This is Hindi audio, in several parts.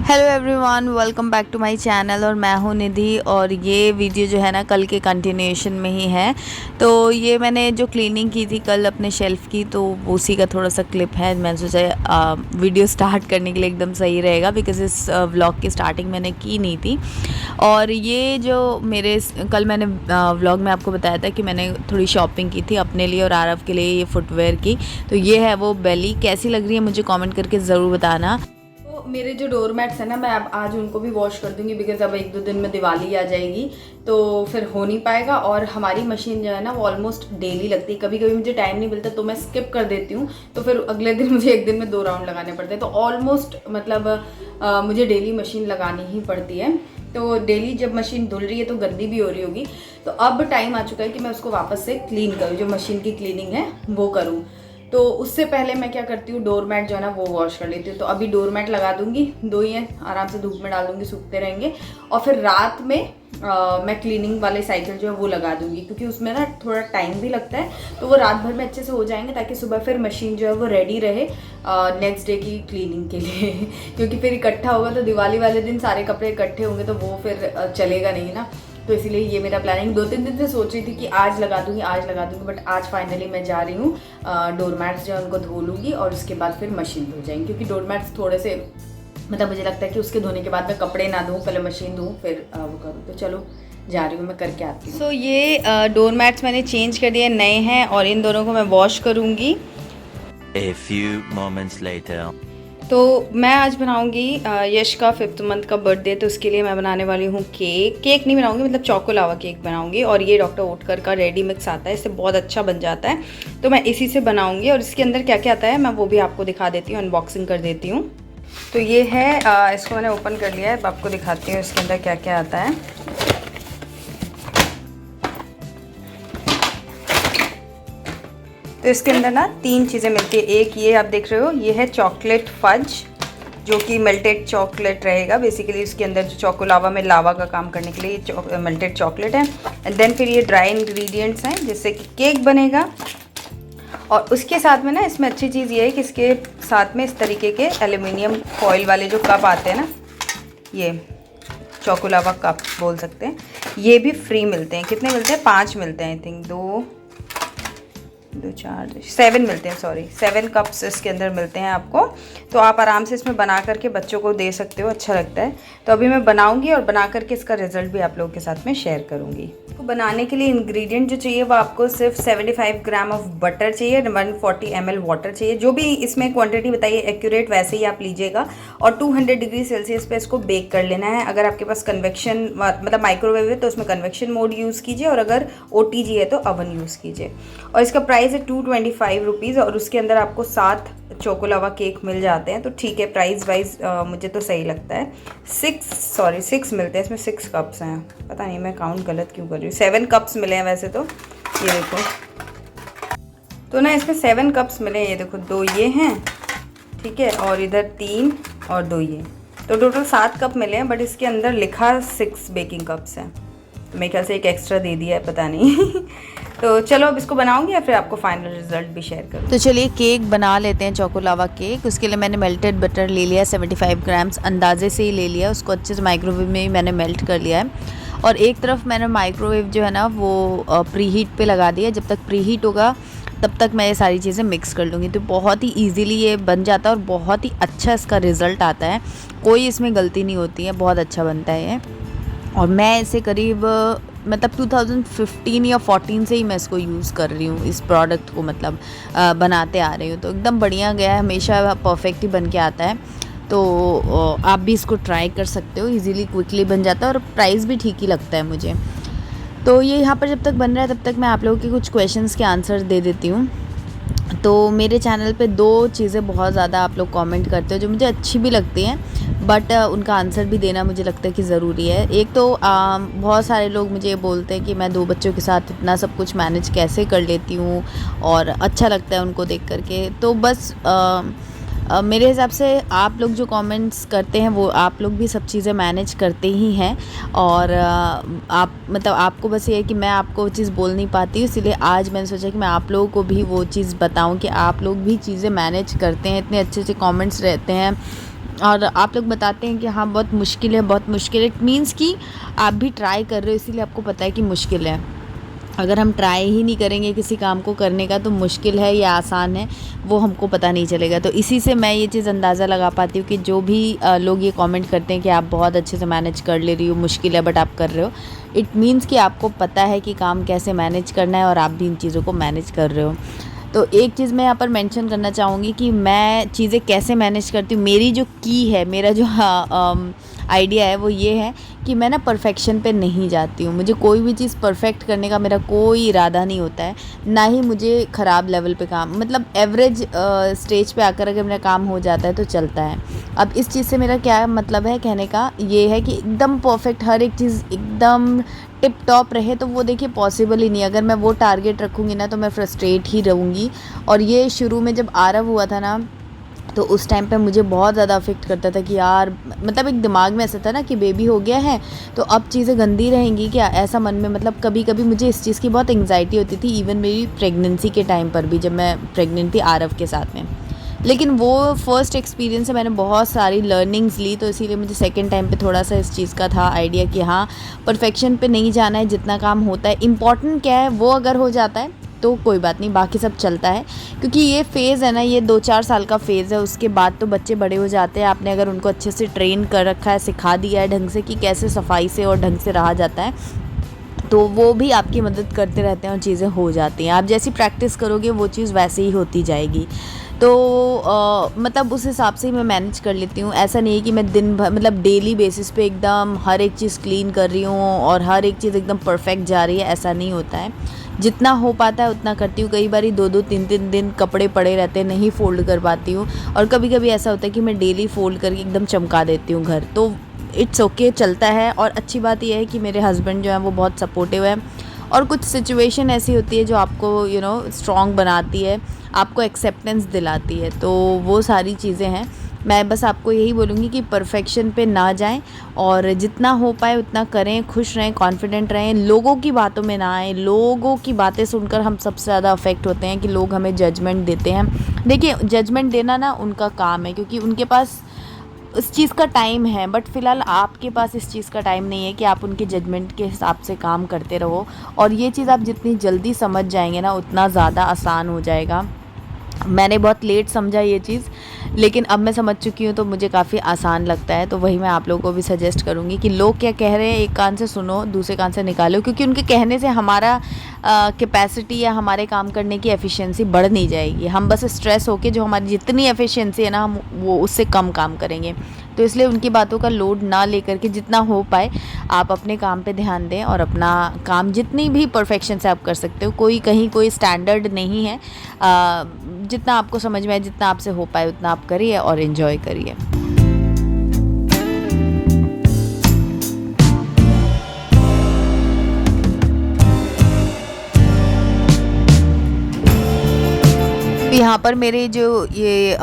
Hello everyone, welcome back to my channel. और मैं हूँ निधि और ये वीडियो जो है ना कल के कंटिन्यूएशन में ही है। तो ये मैंने जो क्लीनिंग की थी कल अपने शेल्फ़ की, तो उसी का थोड़ा सा क्लिप है। मैंने सोचा वीडियो स्टार्ट करने के लिए एकदम सही रहेगा, बिकॉज़ इस व्लॉग की स्टार्टिंग मैंने की नहीं थी। और ये जो मेरे कल मैंने व्लॉग में आपको बताया था कि मैंने थोड़ी शॉपिंग की थी अपने लिए और आरव के लिए, ये फुटवेयर की। तो ये है वो बेली। कैसी लग रही है मुझे कमेंट करके ज़रूर बताना। मेरे जो डोर मैट्स हैं ना, मैं अब आज उनको भी वॉश कर दूंगी, बिकॉज अब 1-2 दिन में दिवाली आ जाएगी तो फिर हो नहीं पाएगा। और हमारी मशीन जो है ना वो ऑलमोस्ट डेली लगती है। कभी कभी मुझे टाइम नहीं मिलता तो मैं स्किप कर देती हूँ, तो फिर अगले दिन मुझे एक दिन में 2 राउंड लगाने पड़ते हैं। तो ऑलमोस्ट मतलब मुझे डेली मशीन लगानी ही पड़ती है। तो डेली जब मशीन धुल रही है तो गंदी भी हो रही होगी, तो अब टाइम आ चुका है कि मैं उसको वापस से क्लीन करूँ, जो मशीन की क्लीनिंग है वो करूँ। तो उससे पहले मैं क्या करती हूँ, डोर मैट जो है ना वो वॉश कर लेती हूँ। तो अभी डोर मैट लगा दूंगी, 2 ही हैं, आराम से धूप में डाल दूंगी, सूखते रहेंगे। और फिर रात में मैं क्लीनिंग वाले साइकिल जो है वो लगा दूंगी, क्योंकि उसमें ना थोड़ा टाइम भी लगता है। तो वो रात भर में अच्छे से हो जाएंगे, ताकि सुबह फिर मशीन जो है वो रेडी रहे नेक्स्ट डे की क्लीनिंग के लिए क्योंकि फिर इकट्ठा होगा तो दिवाली वाले दिन सारे कपड़े इकट्ठे होंगे तो वो फिर चलेगा नहीं ना। तो इसीलिए ये मेरा प्लानिंग 2-3 दिन से सोच रही थी कि आज लगा दूंगी, बट आज फाइनली मैं जा रही हूँ। डोर मैट्स जो है उनको धो लूँगी और उसके बाद फिर मशीन धो जाएंगी, क्योंकि डोर मैट्स थोड़े से मतलब मुझे लगता है कि उसके धोने के बाद मैं कपड़े ना धोऊँ, पहले मशीन धोऊँ फिर वो करूँ। तो चलो जा रही हूँ, मैं करके आती हूँ। ये डोर मैट्स मैंने चेंज कर दिए, नए हैं, और इन दोनों को मैं वॉश करूँगी। A few moments later. तो मैं आज बनाऊंगी यश का 5th मंथ का बर्थडे, तो उसके लिए मैं बनाने वाली हूँ केक नहीं बनाऊंगी, मतलब चोको लावा केक बनाऊंगी। और ये डॉक्टर ओटकर का रेडी मिक्स आता है, इससे बहुत अच्छा बन जाता है, तो मैं इसी से बनाऊंगी। और इसके अंदर क्या क्या आता है मैं वो भी आपको दिखा देती हूँ, अनबॉक्सिंग कर देती हूँ। तो ये है, इसको मैंने ओपन कर लिया है, अब आपको दिखाती हूँ इसके अंदर क्या क्या आता है। तो इसके अंदर ना 3 चीज़ें मिलती है। एक ये आप देख रहे हो, ये है चॉकलेट फज, जो कि मेल्टेड चॉकलेट रहेगा। बेसिकली इसके अंदर जो चोको लावा में लावा का काम करने के लिए मेल्टेड चॉकलेट है। एंड देन फिर ये ड्राई इंग्रेडिएंट्स हैं जिससे कि केक बनेगा। और उसके साथ में ना इसमें अच्छी चीज़ ये है कि इसके साथ में इस तरीके के एल्यूमिनियम फॉइल वाले जो कप आते हैं ना, ये चोको लावा कप बोल सकते हैं, ये भी फ्री मिलते हैं। कितने मिलते हैं? 5 मिलते हैं, आई थिंक 2 4 7 मिलते हैं, सॉरी 7 कप्स इसके अंदर मिलते हैं आपको। तो आप आराम से इसमें बना करके बच्चों को दे सकते हो, अच्छा लगता है। तो अभी मैं बनाऊंगी और बना करके इसका रिजल्ट भी आप लोगों के साथ में शेयर करूंगी। तो बनाने के लिए इंग्रेडिएंट जो चाहिए वो आपको सिर्फ 75 ग्राम ऑफ बटर चाहिए, 140 ml वाटर चाहिए। जो भी इसमें क्वांटिटी बताइए एक्यूरेट वैसे ही आप लीजिएगा। और 200 डिग्री सेल्सियस पे इसको बेक कर लेना है। अगर आपके पास कन्वेक्शन मतलब माइक्रोवेव है तो उसमें कन्वेक्शन मोड यूज़ कीजिए, और अगर OTG है तो ओवन यूज़ कीजिए। और इसका प्राइस है 225 रुपीज़, और उसके अंदर आपको 7 चोको लावा केक मिल जाते हैं। तो ठीक है, प्राइस वाइज मुझे तो सही लगता है। 6 मिलते हैं इसमें, 6 कप्स हैं। पता नहीं मैं काउंट गलत क्यों कर रही हूँ। 7 कप्स मिले हैं वैसे तो, ये देखो। तो ना इसमें 7 कप्स मिले हैं, ये देखो 2 ये हैं, ठीक है, और इधर 3 और 2 ये, तो टोटल 7 कप मिले हैं। बट इसके अंदर लिखा 6 बेकिंग कप्स हैं, तो मेरे ख्याल से एक एक्स्ट्रा दे दिया है, पता नहीं तो चलो अब इसको बनाऊंगी या फिर आपको फाइनल रिजल्ट भी शेयर करूँ। तो चलिए केक बना लेते हैं, चोको लावा केक। उसके लिए मैंने मेल्टेड बटर ले लिया 75 ग्राम्स, अंदाजे से ही ले लिया। उसको अच्छे से माइक्रोवेव में ही मैंने मेल्ट कर लिया है। और एक तरफ मैंने माइक्रोवेव जो है ना वो प्री हीट पे लगा दिया। जब तक प्री हीट होगा तब तक मैं ये सारी चीज़ें मिक्स कर लूँगी। तो बहुत ही ईजीली ये बन जाता है और बहुत ही अच्छा इसका रिज़ल्ट आता है, कोई इसमें गलती नहीं होती है, बहुत अच्छा बनता है ये। और मैं इसे करीब मतलब 2015 या 14 से ही मैं इसको यूज़ कर रही हूँ, इस प्रोडक्ट को, मतलब बनाते आ रही हूँ। तो एकदम बढ़िया गया है, हमेशा परफेक्ट ही बन के आता है। तो आप भी इसको ट्राई कर सकते हो, इजीली क्विकली बन जाता है और प्राइस भी ठीक ही लगता है मुझे। तो ये यहाँ पर जब तक बन रहा है तब तक मैं आप लोगों के कुछ क्वेश्चंस के आंसर दे देती हूँ। तो मेरे चैनल पे 2 चीज़ें बहुत ज़्यादा आप लोग कमेंट करते हो जो मुझे अच्छी भी लगती हैं, बट उनका आंसर भी देना मुझे लगता है कि ज़रूरी है। एक तो बहुत सारे लोग मुझे बोलते हैं कि मैं 2 बच्चों के साथ इतना सब कुछ मैनेज कैसे कर लेती हूँ, और अच्छा लगता है उनको देख करके। तो बस मेरे हिसाब से आप लोग जो कमेंट्स करते हैं वो आप लोग भी सब चीज़ें मैनेज करते ही हैं। और आप मतलब आपको बस ये है कि मैं आपको वो चीज़ बोल नहीं पाती, इसीलिए आज मैंने सोचा कि मैं आप लोगों को भी वो चीज़ बताऊं कि आप लोग भी चीज़ें मैनेज करते हैं। इतने अच्छे अच्छे कमेंट्स रहते हैं और आप लोग बताते हैं कि हाँ बहुत मुश्किल है, बहुत मुश्किल है। इट मीन्स कि आप भी ट्राई कर रहे हो, इसीलिए आपको पता है कि मुश्किल है। अगर हम ट्राई ही नहीं करेंगे किसी काम को करने का तो मुश्किल है या आसान है वो हमको पता नहीं चलेगा। तो इसी से मैं ये चीज़ अंदाज़ा लगा पाती हूँ कि जो भी लोग ये कमेंट करते हैं कि आप बहुत अच्छे से मैनेज कर ले रही हो, मुश्किल है बट आप कर रहे हो, इट मीन्स कि आपको पता है कि काम कैसे मैनेज करना है और आप भी इन चीज़ों को मैनेज कर रहे हो। तो एक चीज़ मैं यहाँ पर मेंशन करना चाहूँगी कि मैं चीज़ें कैसे मैनेज करती हूँ। मेरी जो की है, मेरा जो आइडिया है वो ये है कि मैं ना परफेक्शन पे नहीं जाती हूँ। मुझे कोई भी चीज़ परफेक्ट करने का मेरा कोई इरादा नहीं होता है, ना ही मुझे ख़राब लेवल पे काम, मतलब एवरेज स्टेज पे आकर अगर मेरा काम हो जाता है तो चलता है। अब इस चीज़ से मेरा क्या मतलब है कहने का, ये है कि एकदम परफेक्ट हर एक चीज़ एकदम टिप टॉप रहे तो वो देखिए पॉसिबल ही नहीं। अगर मैं वो टारगेट रखूँगी ना तो मैं फ्रस्ट्रेट ही रहूँगी। और ये शुरू में जब आरव हुआ था ना तो उस टाइम पे मुझे बहुत ज़्यादा अफेक्ट करता था कि यार, मतलब एक दिमाग में ऐसा था ना कि बेबी हो गया है तो अब चीज़ें गंदी रहेंगी क्या, ऐसा मन में, मतलब कभी कभी मुझे इस चीज़ की बहुत एंग्जाइटी होती थी। इवन मेरी प्रेगनेंसी के टाइम पर भी, जब मैं प्रेग्नेंट थी आरव के साथ में। लेकिन वो फर्स्ट एक्सपीरियंस से मैंने बहुत सारी लर्निंग्स ली, तो इसीलिए मुझे सेकंड टाइम पे थोड़ा सा इस चीज़ का था आइडिया कि हाँ परफेक्शन पे नहीं जाना है। जितना काम होता है इम्पॉर्टेंट क्या है वो अगर हो जाता है तो कोई बात नहीं, बाकी सब चलता है। क्योंकि ये फ़ेज़ है ना, ये 2-4 साल का फ़ेज़ है, उसके बाद तो बच्चे बड़े हो जाते हैं। आपने अगर उनको अच्छे से ट्रेन कर रखा है, सिखा दिया है ढंग से कि कैसे सफाई से और ढंग से रहा जाता है, तो वो भी आपकी मदद करते रहते हैं और चीज़ें हो जाती हैं। आप जैसी प्रैक्टिस करोगे वो चीज़ वैसे ही होती जाएगी। तो मतलब उस हिसाब से ही मैं मैनेज कर लेती हूँ। ऐसा नहीं है कि मैं दिन भर, मतलब डेली बेसिस पे एकदम हर एक चीज़ क्लीन कर रही हूँ और हर एक चीज़ एकदम परफेक्ट जा रही है, ऐसा नहीं होता है। जितना हो पाता है उतना करती हूँ। कई बार 2-2 3-3 दिन कपड़े पड़े रहते हैं, नहीं फ़ोल्ड कर पाती हूँ। और कभी कभी ऐसा होता है कि मैं डेली फ़ोल्ड करके एकदम चमका देती हूँ घर, तो इट्स ओके, चलता है। और अच्छी बात यह है कि मेरे हस्बैंड जो है वो बहुत सपोर्टिव है। और कुछ सिचुएशन ऐसी होती है जो आपको स्ट्रॉन्ग बनाती है, आपको एक्सेप्टेंस दिलाती है, तो वो सारी चीज़ें हैं। मैं बस आपको यही बोलूँगी कि परफेक्शन पे ना जाएं और जितना हो पाए उतना करें, खुश रहें, कॉन्फिडेंट रहें, लोगों की बातों में ना आएँ। लोगों की बातें सुनकर हम सबसे ज़्यादा अफेक्ट होते हैं कि लोग हमें जजमेंट देते हैं। देखिए, जजमेंट देना ना उनका काम है, क्योंकि उनके पास उस चीज़ का टाइम है, बट फ़िलहाल आपके पास इस चीज़ का टाइम नहीं है कि आप उनके जजमेंट के हिसाब से काम करते रहो। और ये चीज़ आप जितनी जल्दी समझ जाएंगे ना उतना ज़्यादा आसान हो जाएगा। मैंने बहुत लेट समझा ये चीज़, लेकिन अब मैं समझ चुकी हूँ तो मुझे काफ़ी आसान लगता है। तो वही मैं आप लोगों को भी सजेस्ट करूँगी कि लोग क्या कह रहे हैं एक कान से सुनो, दूसरे कान से निकालो, क्योंकि उनके कहने से हमारा कैपेसिटी या हमारे काम करने की एफिशिएंसी बढ़ नहीं जाएगी। हम बस स्ट्रेस होके जो हमारी जितनी एफिशिएंसी है ना हम वो उससे कम काम करेंगे। तो इसलिए उनकी बातों का लोड ना लेकर के जितना हो पाए आप अपने काम पे ध्यान दें और अपना काम जितनी भी परफेक्शन से आप कर सकते हो। कोई कहीं कोई स्टैंडर्ड नहीं है, जितना आपको समझ में आए, जितना आपसे हो पाए उतना आप करिए और एंजॉय करिए। यहाँ पर मेरे जो ये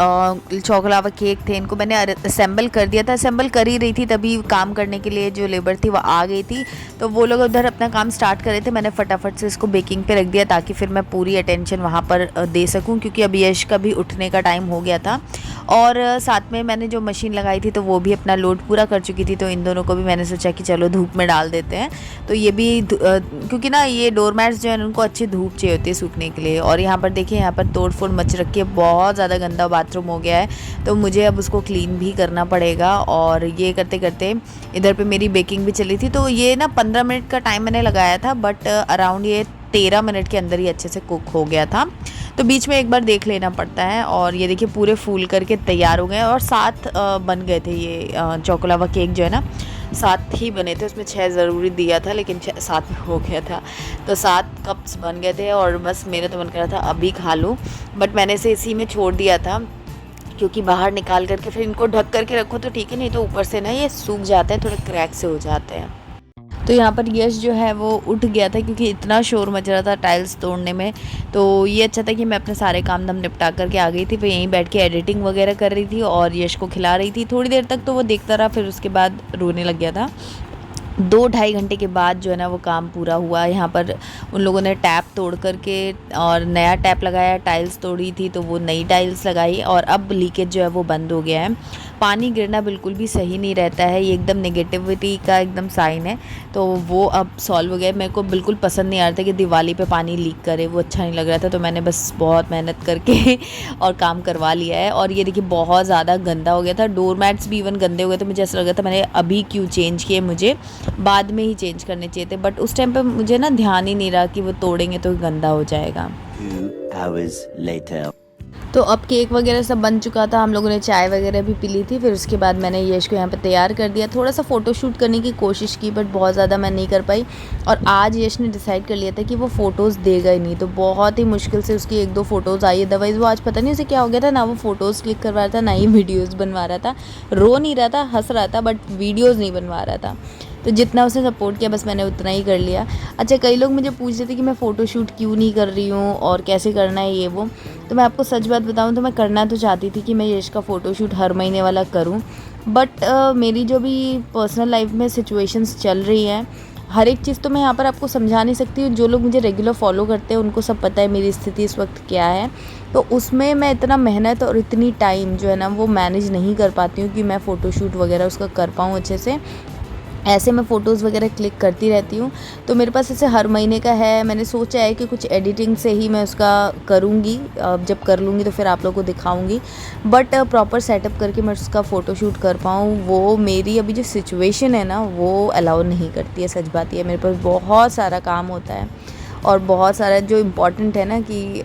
चॉकलावा केक थे इनको मैंने असेंबल कर दिया था। असेंबल कर ही रही थी तभी काम करने के लिए जो लेबर थी वो आ गई थी, तो वो लोग उधर अपना काम स्टार्ट कर रहे थे। मैंने फटाफट से इसको बेकिंग पे रख दिया ताकि फिर मैं पूरी अटेंशन वहाँ पर दे सकूँ, क्योंकि अब यश का भी उठने का टाइम हो गया था। और साथ में मैंने जो मशीन लगाई थी तो वो भी अपना लोड पूरा कर चुकी थी, तो इन दोनों को भी मैंने सोचा कि चलो धूप में डाल देते हैं। तो ये भी क्योंकि ना ये डोरमैट्स जो है उनको अच्छी धूप चाहिए होती है सूखने के लिए। और यहाँ पर देखिए, यहाँ पर तोड़ फोड़ मच रखी है, बहुत ज़्यादा गंदा बाथरूम हो गया है, तो मुझे अब उसको क्लीन भी करना पड़ेगा। और ये करते करते इधर पे मेरी बेकिंग भी चली थी। तो ये ना 15 मिनट का टाइम मैंने लगाया था, बट अराउंड ये 13 मिनट के अंदर ही अच्छे से कुक हो गया था। तो बीच में एक बार देख लेना पड़ता है। और ये देखिए पूरे फूल करके तैयार हो गए और 7 बन गए थे। ये चॉकलावा केक जो है ना 7 ही बने थे, उसमें 6 ज़रूरी दिया था लेकिन 7 में हो गया था। तो 7 कप्स बन गए थे और बस मेरा तो मन कर रहा था अभी खा लूँ, बट मैंने इसे इसी में छोड़ दिया था, क्योंकि बाहर निकाल करके फिर इनको ढक करके रखो तो ठीक है, नहीं तो ऊपर से ना ये सूख जाते हैं, थोड़े क्रैक से हो जाते हैं। तो यहाँ पर यश जो है वो उठ गया था क्योंकि इतना शोर मच रहा था टाइल्स तोड़ने में। तो ये अच्छा था कि मैं अपने सारे काम धाम निपटा करके आ गई थी, फिर यहीं बैठ के एडिटिंग वगैरह कर रही थी और यश को खिला रही थी। थोड़ी देर तक तो वो देखता रहा, फिर उसके बाद रोने लग गया था। 2-2.5 घंटे के बाद जो है ना वो काम पूरा हुआ। यहाँ पर उन लोगों ने टैप तोड़ करके और नया टैप लगाया, टाइल्स तोड़ी थी तो वो नई टाइल्स लगाई और अब लीकेज जो है वो बंद हो गया है। पानी गिरना बिल्कुल भी सही नहीं रहता है, ये एकदम नेगेटिविटी का एकदम साइन है। तो वो अब सॉल्व हो गया। मेरे को बिल्कुल पसंद नहीं आ रहा था कि दिवाली पे पानी लीक करे, वो अच्छा नहीं लग रहा था। तो मैंने बस बहुत मेहनत करके और काम करवा लिया है। और ये देखिए बहुत ज़्यादा गंदा हो गया था, डोर मैट्स भी इवन गंदे हो गए थे। मुझे ऐसा लग रहा था मैंने अभी क्यों चेंज किए, मुझे बाद में ही चेंज करने चाहिए थे। बट उस टाइम पे मुझे ना ध्यान ही नहीं रहा कि वो तोड़ेंगे तो गंदा हो जाएगा। 2 hours later. तो अब केक वगैरह सब बन चुका था, हम लोगों ने चाय वगैरह भी पी ली थी। फिर उसके बाद मैंने यश को यहाँ पे तैयार कर दिया। थोड़ा सा फ़ोटोशूट करने की कोशिश की बट बहुत ज़्यादा मैं नहीं कर पाई। और आज यश ने डिसाइड कर लिया था कि वो फ़ोटोज़ देगा ही नहीं, तो बहुत ही मुश्किल से उसकी 1-2 फ़ोटोज़ आई। अदरवाइज़ वो आज पता नहीं उसे क्या हो गया था, ना वो फ़ोटोज़ क्लिक करवा रहा था ना ही वीडियोज़ बनवा रहा था। रो नहीं रहा था, हंस रहा था, बट वीडियोज़ नहीं बनवा रहा था। तो जितना उसने सपोर्ट किया बस मैंने उतना ही कर लिया। अच्छा, कई लोग मुझे पूछ रहे थे कि मैं फ़ोटोशूट क्यों नहीं कर रही हूँ और कैसे करना है ये वो। तो मैं आपको सच बात बताऊँ तो मैं करना तो चाहती थी कि मैं यश का फ़ोटोशूट हर महीने वाला करूँ, बट मेरी जो भी पर्सनल लाइफ में सिचुएशंस चल रही हैं, हर एक चीज़ तो मैं यहाँ पर आपको समझा नहीं सकती हूँ। जो लोग मुझे रेगुलर फॉलो करते हैं उनको सब पता है मेरी स्थिति इस वक्त क्या है। तो उसमें मैं इतना मेहनत और इतनी टाइम जो है ना वो मैनेज नहीं कर पाती हूँ कि मैं फ़ोटोशूट वगैरह उसका कर पाऊँ अच्छे से। ऐसे मैं फ़ोटोज़ वगैरह क्लिक करती रहती हूँ। तो मेरे पास ऐसे हर महीने का है। मैंने सोचा है कि कुछ एडिटिंग से ही मैं उसका करूँगी, जब कर लूँगी तो फिर आप लोगों को दिखाऊँगी। बट प्रॉपर सेटअप करके मैं उसका फ़ोटोशूट कर पाऊँ, वो मेरी अभी जो सिचुएशन है ना वो अलाउ नहीं करती है। सच बात ये है, मेरे पास बहुत सारा काम होता है और बहुत सारा जो इम्पॉर्टेंट है ना कि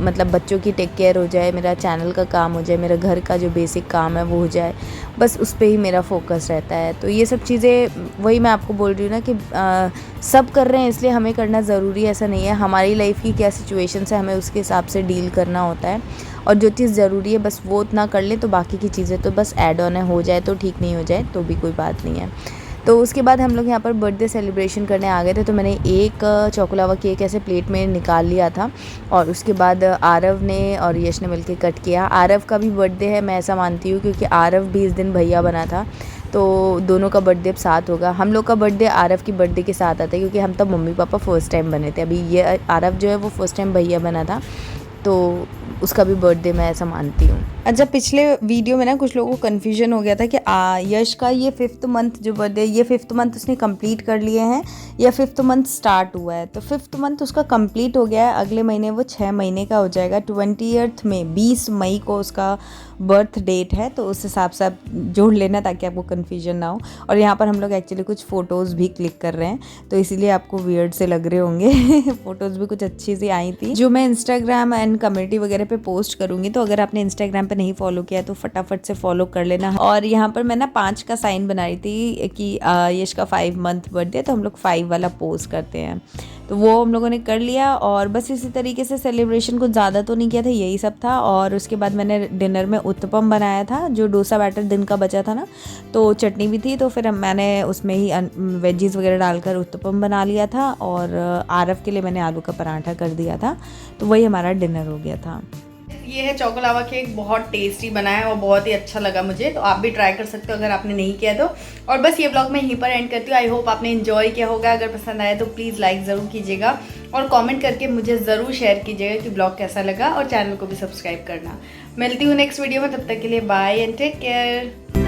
मतलब बच्चों की टेक केयर हो जाए, मेरा चैनल का काम हो जाए, मेरा घर का जो बेसिक काम है वो हो जाए, बस उस पे ही मेरा फोकस रहता है। तो ये सब चीज़ें वही मैं आपको बोल रही हूँ ना कि सब कर रहे हैं इसलिए हमें करना ज़रूरी है, ऐसा नहीं है। हमारी लाइफ की क्या सिचुएशंस है हमें उसके हिसाब से डील करना होता है। और जो चीज़ ज़रूरी है बस वो उतना कर लें, तो बाकी की चीज़ें तो बस ऐड ऑन है, हो जाए तो ठीक, नहीं हो जाए तो भी कोई बात नहीं है। तो उसके बाद हम लोग यहाँ पर बर्थडे सेलिब्रेशन करने आ गए थे। तो मैंने एक चॉकोलावा केक ऐसे प्लेट में निकाल लिया था और उसके बाद आरव ने और यश ने मिलके कट किया। आरव का भी बर्थडे है, मैं ऐसा मानती हूँ, क्योंकि आरव भी इस दिन भैया बना था। तो दोनों का बर्थडे अब साथ होगा। हम लोग का बर्थडे आरव की बर्थडे के साथ आता है, क्योंकि हम तब मम्मी पापा फ़र्स्ट टाइम बने थे। अभी ये आरव जो है वो फर्स्ट टाइम भैया बना था, तो उसका भी बर्थडे मैं ऐसा मानती हूँ। अच्छा, पिछले वीडियो में ना कुछ लोगों को कन्फ्यूजन हो गया था कि यश का ये 5th मंथ जो बर्थडे, ये 5th मंथ उसने कंप्लीट कर लिए हैं या 5th मंथ स्टार्ट हुआ है। तो 5th मंथ उसका कंप्लीट हो गया है। अगले महीने वो 6 महीने का हो जाएगा। 20th में 20 मई को उसका बर्थ डेट है। तो उस हिसाब से आप जोड़ लेना ताकि आपको कन्फ्यूजन ना हो। और यहाँ पर हम लोग एक्चुअली कुछ फ़ोटोज़ भी क्लिक कर रहे हैं, तो इसीलिए आपको वियर्ड से लग रहे होंगे। फ़ोटोज़ भी कुछ अच्छी सी आई थी जो मैं इंस्टाग्राम एंड कम्युनिटी वगैरह पे पोस्ट करूँगी। तो अगर आपने इंस्टाग्राम पे नहीं फॉलो किया तो फटाफट से फॉलो कर लेना। और यहाँ पर मैं ना 5 का साइन बना रही थी कि यश का 5 मंथ बर्थडे, तो हम लोग 5 वाला पोस्ट करते हैं। तो वो हम लोगों ने कर लिया और बस इसी तरीके से सेलिब्रेशन कुछ ज़्यादा तो नहीं किया था, यही सब था। और उसके बाद मैंने डिनर में उत्तपम बनाया था, जो डोसा बैटर दिन का बचा था ना, तो चटनी भी थी, तो फिर मैंने उसमें ही वेजीज़ वगैरह डालकर उत्तपम बना लिया था। और आरव के लिए मैंने आलू का पराठा कर दिया था। तो वही हमारा डिनर हो गया था। ये है चॉकोलावा केक, बहुत टेस्टी बना है और बहुत ही अच्छा लगा मुझे। तो आप भी ट्राई कर सकते हो अगर आपने नहीं किया तो। और बस ये ब्लॉग मैं यहीं पर एंड करती हूँ। आई होप आपने एंजॉय किया होगा। अगर पसंद आया तो प्लीज़ लाइक ज़रूर कीजिएगा और कमेंट करके मुझे ज़रूर शेयर कीजिएगा कि ब्लॉग कैसा लगा, और चैनल को भी सब्सक्राइब करना। मिलती हूँ नेक्स्ट वीडियो में, तब तक के लिए बाय एंड टेक केयर।